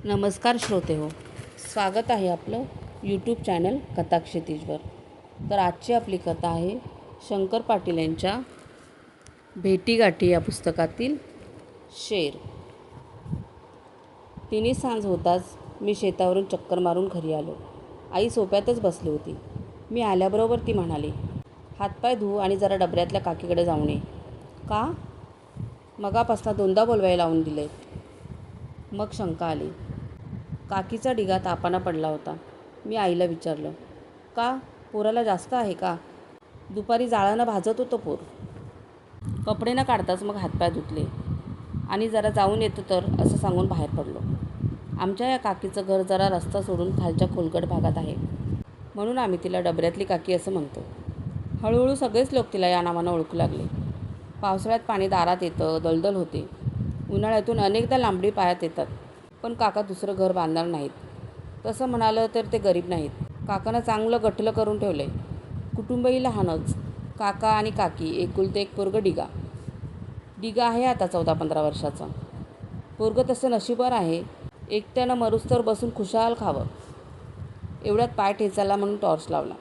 नमस्कार श्रोते हो, स्वागत आहे आपलं यूट्यूब चॅनल कथा क्षितिजवर. तर आजची आपली कथा आहे शंकर पाटील यांच्या भेटीगाठी या पुस्तकातील शेर. तिन्ही सांज होताच मी शेतावरून चक्कर मारून घरी आलो. आई सोप्यातच बसली होती. मी आल्याबरोबर ती म्हणाली, हातपाय धुवू आणि जरा डबऱ्यातल्या काकीकडे जाऊन ये. का? मगापासनं दोनदा बोलवायला लावून दिले. मग शंका आली. काकीचा डिगा तापानं पडला होता. मी आईला विचारलं, का पोराला जास्त आहे का? दुपारी जाळानं भाजत होतं पोर. कपडे न काढताच मग हातपाय धुतले आणि जरा जाऊन येतो तर असं सांगून बाहेर पडलो. आमच्या या काकीचं घर जरा रस्ता सोडून खालच्या खोलगट भागात आहे, म्हणून आम्ही तिला डबऱ्यातली काकी असं म्हणतो. हळूहळू सगळेच लोक तिला या नावानं ओळखू लागले. पावसाळ्यात पाणी दारात येतं, दलदल होते. उन्हाळ्यातून अनेकदा लांबडी पायात येतात. पण काका दुसरं घर बांधणार नाहीत. तसं म्हणालं तर ते गरीब नाहीत. काकानं चांगलं गठलं करून ठेवलं आहे. कुटुंबही लहानच. काका आणि काकी, एकुलते एक पोरगं डिगा आहे आता 14-15 वर्षाचा. पोरगं तसं नशीबवान आहे. एकट्यानं मरुस्तर बसून खुशाल खावं. एवढ्यात पाय ठेचायला म्हणून टॉर्च लावला.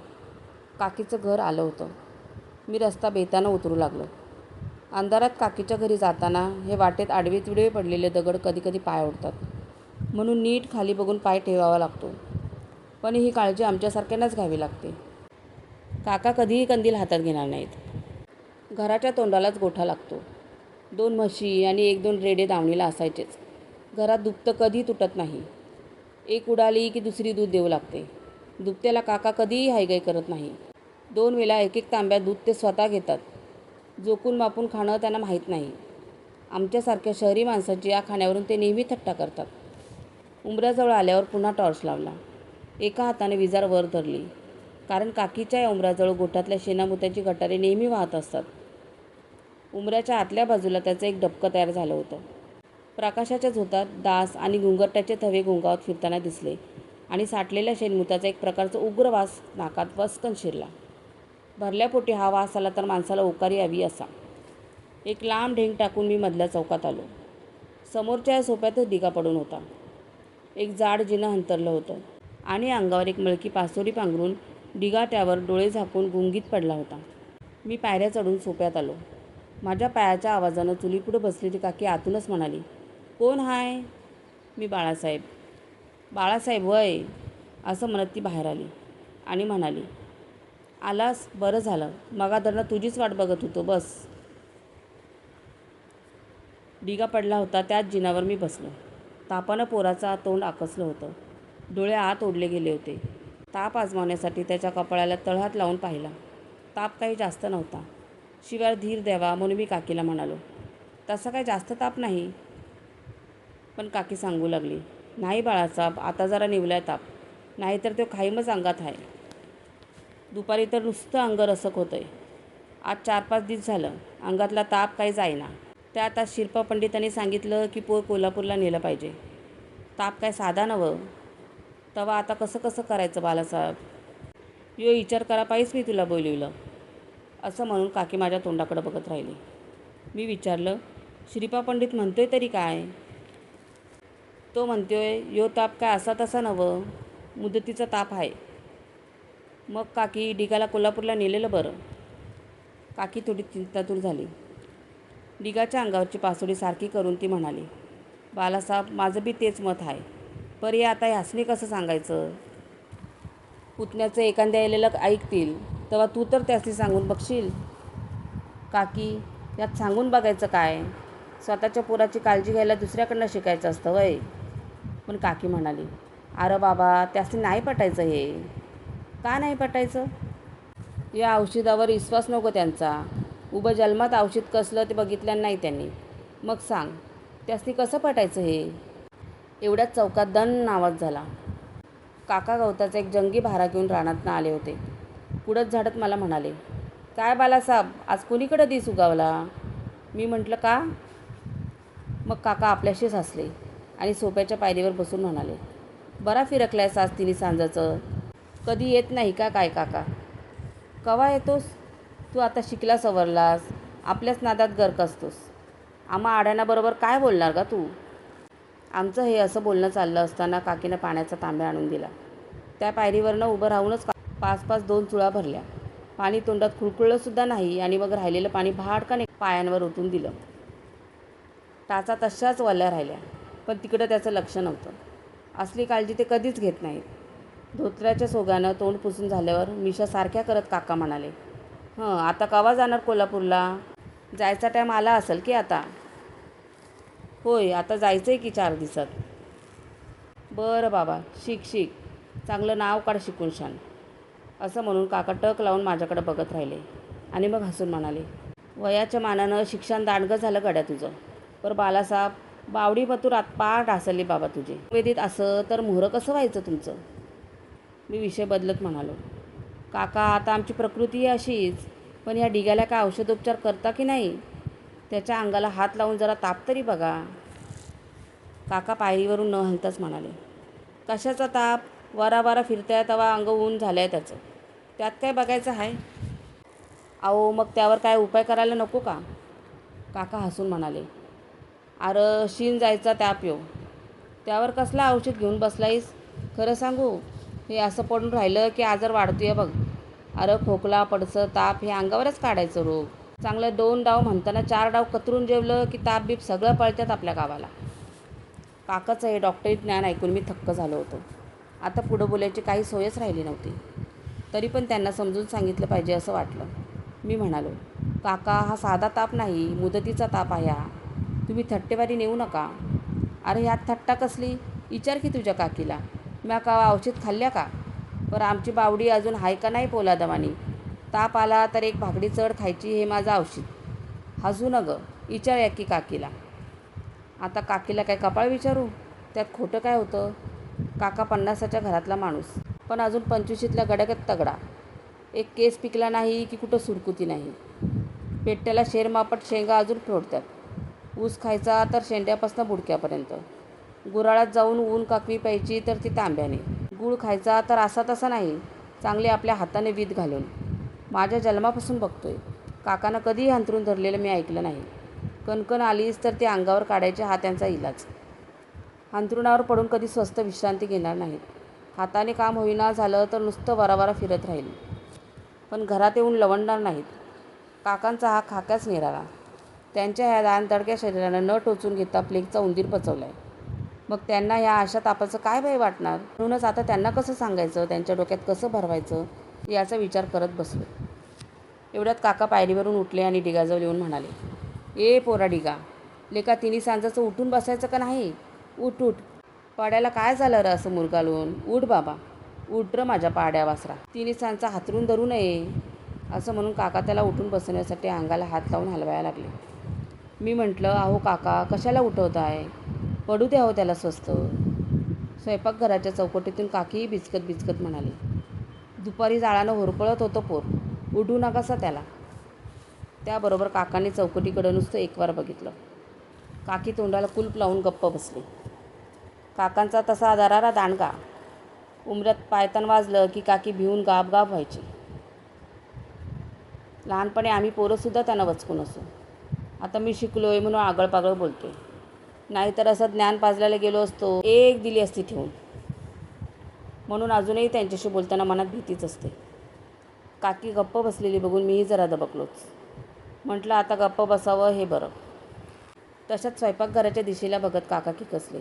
काकीचं घर आलं होतं. मी रस्ता बेतानं उतरू लागलो. अंधारात काकीच्या घरी जाताना हे वाटेत आडवे-तिडवे पडलेले दगड कधी पाय ओढतात, म्हणून नीट खाली बघून पाय ठेवावा लागतो. पण ही काळजी आमच्यासारख्यांनाच घ्यावी लागते. काका कधीही कंदील हातात घेणार नाहीत. घराच्या तोंडालाच गोठा लागतो. 2 म्हशी आणि 1-2 रेडे दावणीला असायचेच. घरात दुभतं कधी तुटत नाही. एक उडाली की दुसरी दूध देऊ लागते. दुभत्याला काका कधीही हायगाई करत नाही. 2 वेळा 1-1 तांब्या दूध ते स्वतः घेतात. जोकून मापून खाणं त्यांना माहीत नाही. आमच्यासारख्या शहरी माणसाची या खाण्यावरून ते नेहमी थट्टा करतात. उंबऱ्याजवळ आल्यावर पुन्हा टॉर्च लावला. एका हाताने विजार वर धरली, कारण काकीच्या या उंबऱ्याजवळ गोठ्यातल्या शेणामुत्याची गटारे नेहमी वाहत असतात. उंबऱ्याच्या आतल्या बाजूला त्याचं एक डबकं तयार झालं होतं. प्रकाशाच्या झोतात डास आणि घुंगरट्याचे थवे घोंगावत फिरताना दिसले आणि साठलेल्या शेणमुताचा एक प्रकारचा उग्र वास नाकात वस्कन शिरला. भरल्या पोटी हा वास आला तर माणसाला ओकारी यावी असा. एक लांब ढेंग टाकून मी मधल्या चौकात आलो. समोरच्या या सोप्यातच डिगा पडून होता. एक जाड जिनं अंतरलं होतं आणि अंगावर एक मळकी पासोरी पांघरून डिगा त्यावर डोळे झाकून गुंगीत पडला होता. मी पायऱ्या चढून सोप्यात आलो. माझ्या पायाच्या आवाजानं चुलीपुढे बसलेली काकी आतूनच म्हणाली, कोण हाय? मी बाळासाहेब. बाळासाहेब वय, असं म्हणत ती बाहेर आली आणि म्हणाली, आलास बरं झालं. मगाधरनं तुझीच वाट बघत होतो. बस. डिगा पडला होता त्याच जिनावर मी बसलो. तापानं पोराचं तोंड आकसलं होतं. डोळे आत ओढले गेले होते. ताप आजमावण्यासाठी त्याच्या कपाळाला तळहात लावून पाहिला. ताप काही जास्त नव्हता. शिवाय धीर द्यावा म्हणून मी काकीला म्हणालो, तसा काही जास्त ताप नाही. पण काकी सांगू लागली, नाही बाळासाहेब, आता जरा निवलाय ताप, नाहीतर तो खाईमच अंगात आहे. दुपारी तर नुसतं अंग रसक होतंय. आज 4-5 दिवस झालं अंगातला ताप काही जाईना. त्यात आज शिरपा पंडितांनी सांगितलं की पोर कोल्हापूरला नेलं पाहिजे. ताप काय साधा नवं. तवा आता कसं करायचं बाळासाहेब? यो विचार करा पाहिजेच मी तुला बोलवलं, असं म्हणून काकी माझ्या तोंडाकडे बघत राहिली. मी विचारलं, श्रीपा पंडित म्हणतोय तरी काय? तो म्हणतोय यो ताप काय असा तसा नवं, मुदतीचा ताप आहे. मग काकी, डिगाला कोल्हापूरला नेलेलं बरं. काकी थोडी चिंतातूर झाली. डिगाच्या अंगावरची पासोडी सारखी करून ती म्हणाली, बाळासाहेब, माझं बी तेच मत आहे. पर हे आता ह्यासनी कसं सांगायचं? पुतण्याचं एखाद्या आलेलं ऐकतील तेव्हा तू तर त्यासनी सांगून बघशील. काकी, यात सांगून बघायचं काय? स्वतःच्या पोराची काळजी घ्यायला दुसऱ्याकडनं शिकायचं असतं वय. पण काकी म्हणाली, अरे बाबा, त्यासनी नाही पटायचं. हे का नाही पटायचं? या औषधावर विश्वास नको त्यांचा. उभं जन्मात औषध कसलं ते बघितलं नाही त्यांनी. मग सांग, त्यासनी कसं पटायचं हे? एवढ्याच चौकात दण आवाज झाला. काका गवताचा एक जंगी भारा घेऊन रानातनं आले होते. पुढंच झाडत मला म्हणाले, काय बाळासाहेब, आज कुणीकडं दिस उगावला? मी म्हटलं, का? मग काका आपल्याशीच हसले आणि सोप्याच्या पायरीवर बसून म्हणाले, बरा फिरकलायस आज तिन्ही सांजाचं. कधी येत नाही का काय काका? कवा येतोस? तू आता शिकला सवरलास, आपल्याच नादात गर्क असतोस. आम्हा आड्यानाबरोबर काय बोलणार का तू? आमचं हे असं बोलणं चाललं असताना काकीनं पाण्याचा तांब्या आणून दिला. त्या पायरीवरनं उभं राहूनच 5-5 2 चुळा भरल्या. पाणी तोंडात खुळखुळलंसुद्धा नाही आणि मग राहिलेलं पाणी भाडकाने पायांवर ओतून दिलं. टाचा तशाच वळल्या राहिल्या, पण तिकडं त्याचं लक्ष नव्हतं. असली काळजी ते कधीच घेत नाहीत. धोत्र्याच्या सोग्यानं तोंड पुसून झाल्यावर मिशा सारख्या करत काका म्हणाले, आता केव्हा जाणार कोल्हापूरला? जायचा टाईम आला असेल की आता? होय, आता जायचं आहे की 4 दिवसात. बरं बाबा, शिक. चांगलं नाव काढ शिकून शान. असं म्हणून काका टक लावून माझ्याकडे बघत राहिले आणि मग हसून म्हणाले, वयाच्या मानानं शिक्षण दांडगं झालं गड्या तुझं. पर बालासाहेब, बावडी मथुरात पार ढासळली बाबा तुझे. वेदीत असं तर मोहरं कसं व्हायचं तुमचं? मी विषय बदलत म्हणालो, काका आता आमची प्रकृती अशीच, पण ह्या डिग्याला काय औषधोपचार करता की नाही? त्याच्या अंगाला हात लावून जरा ताप तरी बघा. काका पायरीवरून न हलताच म्हणाले, कशाचा ताप? वारा फिरताय तेव्हा अंग ऊन झालं आहे त्याचं. त्यात काय बघायचं आहे? अहो मग त्यावर काय उपाय करायला नको का? काका हसून म्हणाले, अरे शीन जायचा ताप येऊ, त्यावर कसला औषध घेऊन बसलायस? खरं सांगू, हे असं पडून राहिलं की आजार वाढतोय बघ. अरे खोकला, पडसं, ताप हे अंगावरच काढायचं रोग. चांगलं 2 डाव म्हणताना 4 डाव कतरून जेवलं की ताप बीप सगळं पळतात आपल्या गावाला. काकाचं हे डॉक्टरी ज्ञान ऐकून मी थक्क झालो होतो. आता पुढं बोलायची काही सोयच राहिली नव्हती. तरी पण त्यांना समजून सांगितलं पाहिजे असं वाटलं. मी म्हणालो, काका हा साधा ताप नाही, मुदतीचा ताप आहे हा. तुम्ही थट्टेवारी नेऊ नका. अरे ह्यात थट्टा कसली? विचार की तुझ्या काकीला, म्या का औषध खाल्ल्या का? पर आमची बावडी अजून हाय का नाही पोलादवानी? ताप आला तर एक भाकडी चढ खायची, हे माझं औषध. हसू न गं, विचार की काकीला. आता काकीला काय कपाळ विचारू? त्यात खोटं काय होतं? काका 50च्या घरातला माणूस, पण अजून 25ल्या गड्यागत तगडा. एक केस पिकला नाही की कुठं सुरकुती नाही. पेट्ट्याला शेरमापट शेंगा अजून फोडतात. ऊस खायचा तर शेंड्यापासून बुडक्यापर्यंत. गुराळात जाऊन ऊन काकवी प्यायची तर ती तांब्याने. गूळ खायचा तर असा तसा नाही, चांगले आपल्या हाताने वीत घालून. माझ्या जन्मापासून बघतोय, काकानं कधीही अंथरूण धरलेलं मी ऐकलं नाही. कणकण आलीच तर ते अंगावर काढायचे, हा त्यांचा इलाज. अंथरुणावर पडून कधी स्वस्त विश्रांती घेणार नाहीत. हाताने काम होईना झालं तर नुसतं वरावरा फिरत राहील, पण घरात येऊन लवंडणार नाहीत. काकांचा हा खाक्याच निराळा. त्यांच्या ह्या दाणतडक्या शरीरानं न टोचून घेता प्लेगचा उंदीर पचवला आहे. मग त्यांना ह्या अशा तापाचं काय भय वाटणार? म्हणूनच आता त्यांना कसं सांगायचं, त्यांच्या डोक्यात कसं भरवायचं याचा विचार करत बसलो. एवढ्यात काका पायरीवरून उठले आणि डिगाजवळ येऊन म्हणाले, ए पोरा डिगा, लेका तिन्ही सांजाचं उठून बसायचं का नाही? उठ. पाड्याला काय झालं र असं मुरगाळून? उठ बाबा, उठ र माझ्या पाड्या वासरा. तिन्ही सांजा हातरून धरू नये. असं म्हणून काका त्याला उठून बसवण्यासाठी अंगाला हात लावून हलवायला लागले. मी म्हटलं, अहो काका कशाला उठवताय? पडू द्या हो त्याला स्वस्त. स्वयंपाकघराच्या चौकटीतून काकीही बिचकत म्हणाली, दुपारी जाळानं होरपळत होतं पोर, उडू नकासा त्याला. त्याबरोबर काकांनी चौकटीकडं नुसतं एकवार बघितलं. काकी तोंडाला कुलूप लावून गप्प बसली. काकांचा तसा दरारा दांडगा. उमऱ्यात पायतान वाजलं की काकी भिवून गाब व्हायची. लहानपणी आम्ही पोरंसुद्धा त्यांना वचकून असू. आता मी शिकलोय म्हणून आगळपागळ बोलतोय, नाहीतर असं ज्ञान पाजल्याला गेलो असतो, एक दिली असती ठेवून. म्हणून अजूनही त्यांच्याशी बोलताना मनात भीतीच असते. काकी गप्प बसलेली बघून मीही जरा दबकलोच. म्हटलं आता गप्प बसावं हे बरं. तशात स्वयंपाकघराच्या दिशेला बघत काका किकसले,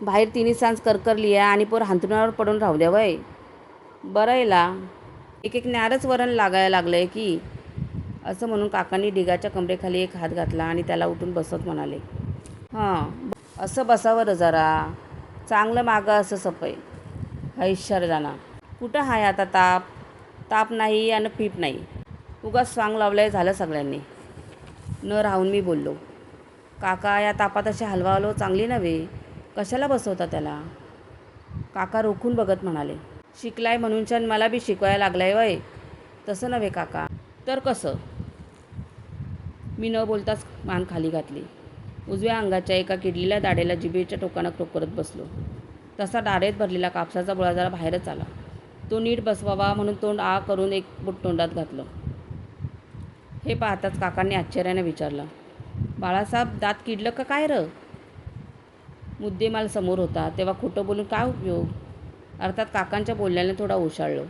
बाहेर तिन्ही सांज करकरली आहे आणि पोर हांतरुणावर पडून राहू द्या वय. बरं येला, एक न्यारच वरण लागायला लागलंय की. असं म्हणून काकांनी डिगाच्या कमरेखाली एक हात घातला आणि त्याला उठून बसत म्हणाले, असं बसावं र जरा, चांगलं मागं असं सपय. हैश्वर जाना. कुठं हाय आता ताप? ताप नाही आणि पीप नाही, उगाच स्वांग लावलंय झालं सगळ्यांनी. न राहून मी बोललो, काका या तापात अशी हलवालो चांगली नव्हे, कशाला बसवता त्याला? काका रोखून बघत म्हणाले, शिकलाय म्हणून मला बी शिकवायला लागलाय वय. तसं नव्हे काका. तर कसं? मी न बोलताच मान खाली घातली. उजव्या अंगाच्या एका किडलेल्या दाढेला जिभेच्या टोकानं टोकरत बसलो. तसा दाढेत भरलेला कापसाचा गोळा जरा बाहेरच आला. तो नीट बसवावा म्हणून तोंड आ करून एक बोट तोंडात घातलं. हे पाहताच काकांनी आश्चर्याने विचारलं, बाळासाहेब दात किडलं का काय र? मुद्देमाल समोर होता तेव्हा खोटं बोलून काय उपयोग. अर्थात काकांच्या बोलण्याने थोडा ओशाळलो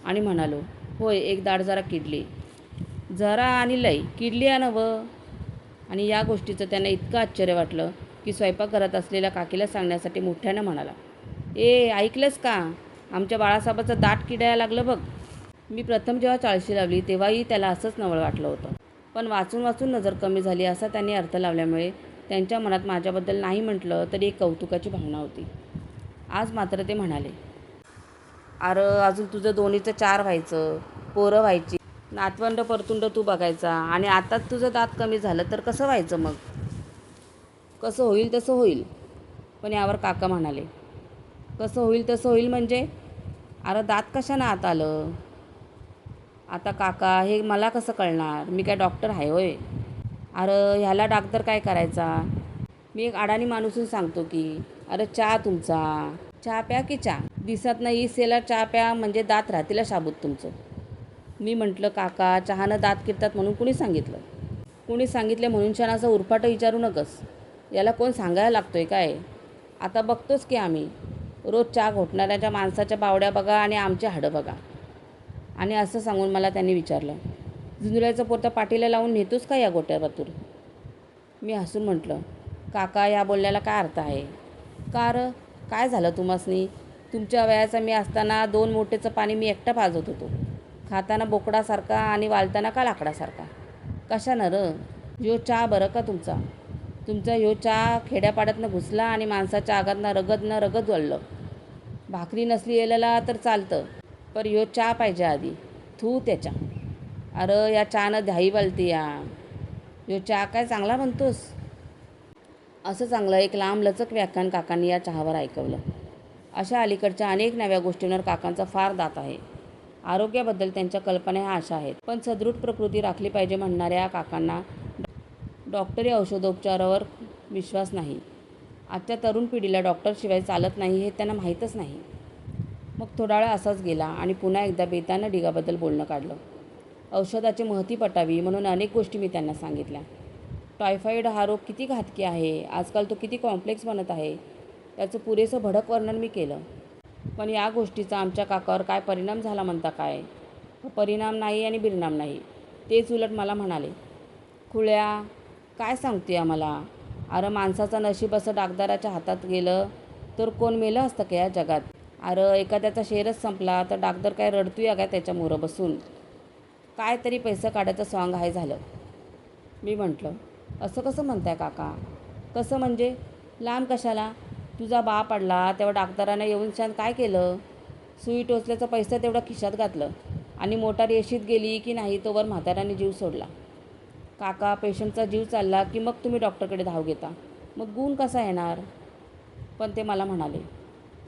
आणि म्हणालो, होय एक दाढ जरा किडली. जरा आणि लई किडली आहे नवं. आणि या गोष्टीचं त्यांना इतकं आश्चर्य वाटलं की स्वयंपाकघरात असलेल्या काकीला सांगण्यासाठी मोठ्यानं म्हणाला, ए ऐकलंस का, आमच्या बाळासाहेबाचं दाट किडायला लागलं बघ. मी प्रथम जेव्हा चाळशी लावली तेव्हाही त्याला असंच नवळ वाटलं होतं. पण वाचून वाचून नजर कमी झाली असा त्यांनी अर्थ लावल्यामुळे त्यांच्या मनात माझ्याबद्दल नाही म्हटलं तरी एक कौतुकाची भावना होती. आज मात्र ते म्हणाले, अरे अजून तुझं दोन्हीचं 4 व्हायचं, पोरं व्हायची, नातवंड परतुंड तू बघायचा आणि आताच तुझं दात कमी झालं तर कसं व्हायचं मग. कसं होईल तसं होईल. पण यावर काका म्हणाले, कसं होईल तसं होईल म्हणजे, अरे दात कशानं आत आलं. आता काका हे मला कसं कळणार, मी काय डॉक्टर आहे होय. अरे ह्याला डॉक्टर काय करायचा. मी एक अडाणी माणूसून सांगतो की, अरे चहा तुमचा, चहा प्या की चहा, दिसत नाही इसेला चहा प्या म्हणजे दात राहतीला शाबूत तुमचं. मी म्हटलं, काका चहानं दात किडतात म्हणून कुणी सांगितलं. कुणी सांगितले म्हणून क्षणाचं उरफाटं विचारू नकस. याला कोण सांगायला लागतोय काय. आता बघतोच की आम्ही, रोज चहा घोटणाऱ्याच्या माणसाच्या बावड्या बघा आणि आमची हाडं बघा. आणि असं सांगून मला त्यांनी विचारलं, झुंजुऱ्याचं पोतं पाठीला लावून नेतोस का या गोट्यावरतून. मी हसून म्हटलं, काका या बोलण्याला काय अर्थ आहे. कार काय झालं तुम्हासनी. तुमच्या वयाचा मी असताना 2 मोठेचं पाणी मी एकटा पाजत होतो, खाताना बोकडासारखा आणि वालताना का लाकडासारखा. कशानं र. ह्यो चहा बरं का तुमचा ह्यो चहा खेड्यापाड्यातनं घुसला आणि माणसाच्या आगातनं रगत वळलं. भाकरी नसली येलेला तर चालतं, पर ह्यो चहा पाहिजे आधी. थू त्याच्या. अरे या चहानं द्याई वळती या. ह्यो चहा काय चांगला म्हणतोस. असं चांगलं एक लांब लचक व्याख्यान काकांनी या चहावर ऐकवलं. अशा अलीकडच्या अनेक नव्या गोष्टींवर काकांचा फार दात आहे. आरोग्याबद्दल त्यांच्या कल्पना ह्या अशा आहेत. पण सदृढ प्रकृती राखली पाहिजे म्हणणाऱ्या काकांना डॉक्टरी औषधोपचारावर विश्वास नाही. आजच्या तरुण पिढीला डॉक्टरशिवाय चालत नाही हे त्यांना माहीतच नाही. मग थोडा वेळ असाच गेला आणि पुन्हा एकदा बेतानं डिगाबद्दल बोलणं काढलं. औषधाची महती पटावी म्हणून अनेक गोष्टी मी त्यांना सांगितल्या. टायफॉईड हा रोग किती घातकी आहे, आजकाल तो किती कॉम्प्लेक्स बनत आहे, त्याचं पुरेसं भडक वर्णन मी केलं. पण या गोष्टीचा आमच्या काकावर काय परिणाम झाला म्हणता काय. परिणाम नाही आणि बिरणाम नाही. तेच उलट मला म्हणाले, खुळ्या काय सांगतोय आम्हाला. अरे माणसाचं नशीब असं डागदाराच्या हातात गेलं तर कोण मेलं असतं का या जगात. अरे एखाद्याचा शेरच संपला तर डागदर काय रडतोय का त्याच्या मोरं बसून. काय तरी पैसा काढायचं सॉंग आहे झालं. मी म्हटलं, असं कसं म्हणताय काका. कसं म्हणजे, लांब कशाला. तुझा बा पडला तेव्हा डाक्टरानं येऊन शान काय केलं. सुई टोचल्याचा पैसा तेवढा खिशात घातलं आणि मोटार येशीत गेली की नाही तोवर म्हाताऱ्याने जीव सोडला. काका पेशंटचा जीव चालला की मग तुम्ही डॉक्टरकडे धाव घेता, मग गुण कसा येणार. पण ते मला म्हणाले,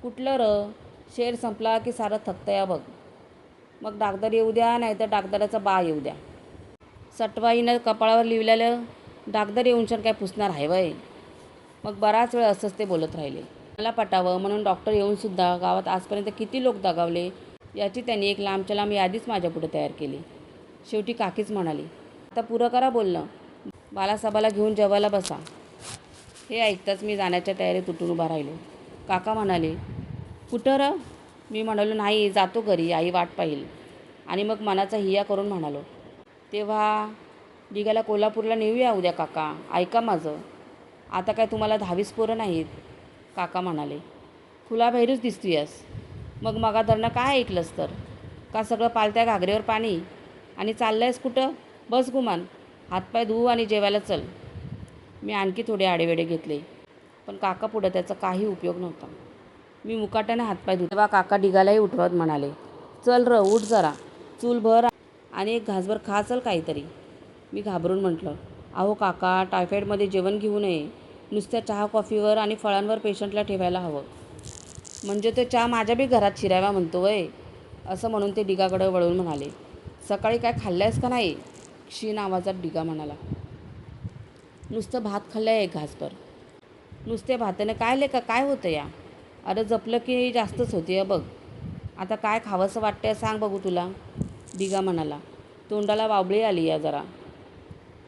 कुठलं र. शेर संपला की सारं थकतं या बघ. मग डाक्टर येऊ द्या नाही तर डाक्टराचा बा येऊ द्या. सटवाईनं कपाळावर लिहिलेलं डाक्टर येऊनशान काय पुसणार आहे वय. मग बराच वेळ असंच ते बोलत राहिले. मला पटावं म्हणून डॉक्टर येऊनसुद्धा गावात आजपर्यंत किती लोक दगावले याची त्यांनी एक लांबच्या लांब यादीच माझ्यापुढे तयार केली. शेवटी काकीच म्हणाली, आता पुरं करा बोलणं, बालासाहेबाला घेऊन जेवायला बसा. हे ऐकताच मी जाण्याच्या तयारीत उठून उभा राहिलो. काका म्हणाले, कुठं र. मी म्हणालो, नाही जातो घरी, आई वाट पाहिल. आणि मग मनाचा हिया करून म्हणालो, तेव्हा डिगाला कोल्हापूरला नेऊया उद्या काका, ऐका माझं. आता काय तुम्हाला 10-20 पोरं नाहीत. काका म्हणाले, फुलाबहिरूच दिसतोयस. मग मगा धरणं काय ऐकलंस तर. का सगळं पालत्या घागरेवर पाणी आणि चाललंयस कुठं. बस गुमान, हातपाय धुवू आणि जेवायला चल. मी आणखी थोडे आडेवेडे घेतले, पण काका पुढं त्याचा काही उपयोग नव्हता. मी मुकाट्याने हातपाय धुतले तेव्हा काका डिगालाही उठवत म्हणाले, चल र उठ जरा, चूल भर आणि एक घासभर खा चल काहीतरी. मी घाबरून म्हटलं, अहो काका टायफॉईडमध्ये जेवण घेऊ नये, नुसत्या चहा कॉफीवर आणि फळांवर पेशंटला ठेवायला हवं. म्हणजे तो चहा माझ्या बी घरात शिरावा म्हणतो वय. असं म्हणून ते डिगाकडे वळून म्हणाले, सकाळी काय खाल्लंयस का नाही. क्षीण आवाजात डिगा म्हणाला, नुसतं भात खाल्लंय एक घासभर. नुसते भाताने काय लेका काय होतं या. अरे जपलं की जास्तच होते बघ. आता काय खावंसं वाटतंय सांग बघू तुला. डिगा म्हणाला, तोंडाला वावळी आली या जरा.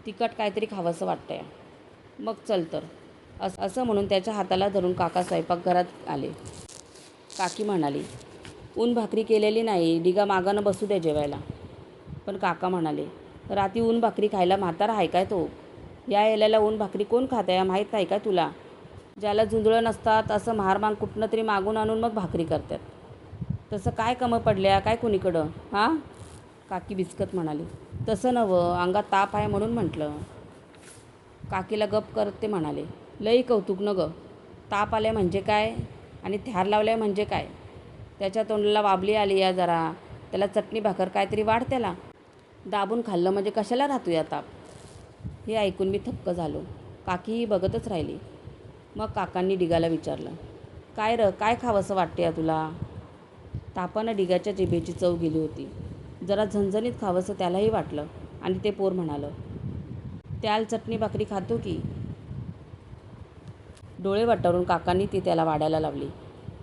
तिखट काहीतरी खावंसं वाटतं या. मग चल तर. असं म्हणून त्याच्या हाताला धरून काका स्वयंपाकघरात आले. काकी म्हणाली, ऊन भाकरी केलेली नाही, डिगा मागानं बसू दे जेवायला. पण काका म्हणाले, राती ऊन भाकरी खायला म्हातारा आहे काय तो? या यायला ऊन भाकरी कोण खात आहे माहीत नाही काय तुला? ज्याला जुंधळं नसतात असं महारमाग कुठनं तरी मागून आणून मग भाकरी करतात. तसं काय कमं पडल्या काय कुणीकडं हां? काकी बिचकत म्हणाली, तसं नवं, अंगात ताप आहे म्हणून म्हटलं. काकीला गप करत ते म्हणाले, लई कौतुक न गं. ताप आल्या म्हणजे काय आणि थ्यार लावल्या म्हणजे काय? त्याच्या तोंडाला वाबली आली या जरा, त्याला चटणी भाकर काहीतरी वाढ त्याला. दाबून खाल्लं म्हणजे कशाला राहतो या ताप? हे ऐकून मी थक्क झालो. काकीही बघतच राहिली. मग काकांनी डिगाला विचारलं, काय र, काय खावंसं वाटते या तुला? तापानं डिगाच्या जिभेची चव गेली होती. जरा झणझणीत खावंसं त्यालाही वाटलं आणि ते पोर म्हणालं, त्याल चटणी भाकरी खातो की. डोळे वटारून काकांनी ती त्याला वाढायला लावली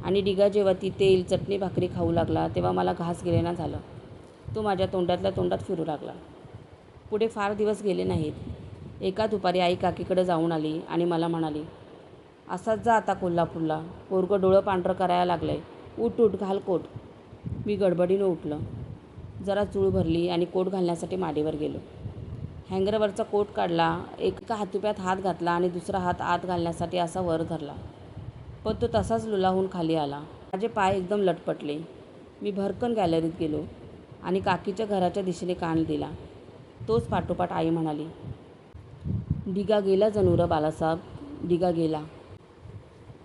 आणि डिगा जेव्हा ती तेल चटणी भाकरी खाऊ लागला तेव्हा मला घास गेलेना झालं. तो माझ्या तोंडातल्या तोंडात फिरू लागला. पुढे फार दिवस गेले नाहीत. एका दुपारी आई काकीकडे जाऊन आली आणि मला म्हणाली, असाच जा आता कोल्हापूरला, पोरगं डोळं पांढरं करायला लागलंय, उठ उठ घाल कोट. मी गडबडीनं उठलं. जरा चूळ भरली आणि कोट घालण्यासाठी माडीवर गेलो. हँगरवरचा कोट काढला, एका हातुप्यात हात घातला आणि दुसरा हात आत घालण्यासाठी असा वर धरला. पण तो तसाच लुलाहून खाली आला. माझे पाय एकदम लटपटले. मी भरकन गॅलरीत गेलो आणि काकीच्या घराच्या दिशेने कान दिला. तोच पाठोपाठ आई म्हणाली, डिगा गेला जणू र बालासाहेब, डिगा गेला.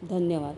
धन्यवाद.